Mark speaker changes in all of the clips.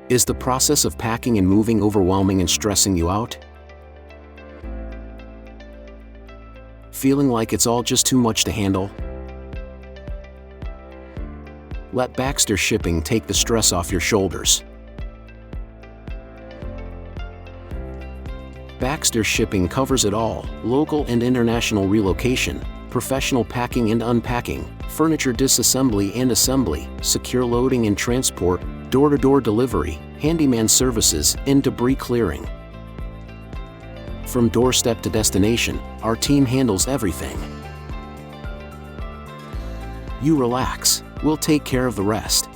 Speaker 1: Is the process of packing and moving overwhelming and stressing you out? Feeling like it's all just too much to handle? Let Baxter Shipping take the stress off your shoulders. Baxter Shipping covers it all: local and international relocation, professional packing and unpacking, furniture disassembly and assembly, secure loading and transport, door-to-door delivery, handyman services, and debris clearing. From doorstep to destination, our team handles everything. You relax, we'll take care of the rest.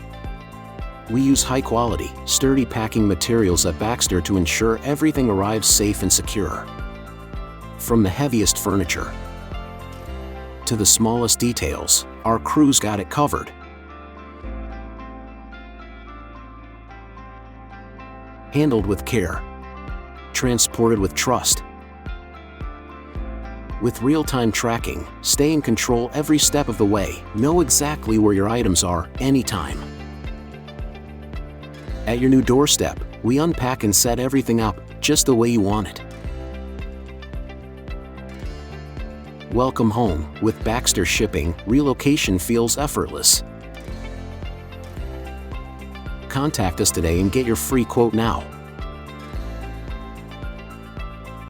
Speaker 1: We use high-quality, sturdy packing materials at Baxter to ensure everything arrives safe and secure. From the heaviest furniture to the smallest details, our crews got it covered. Handled with care. Transported with trust. With real-time tracking, stay in control every step of the way. Know exactly where your items are, anytime. At your new doorstep, we unpack and set everything up, just the way you want it. Welcome home. With Baxter Shipping, relocation feels effortless. Contact us today and get your free quote now.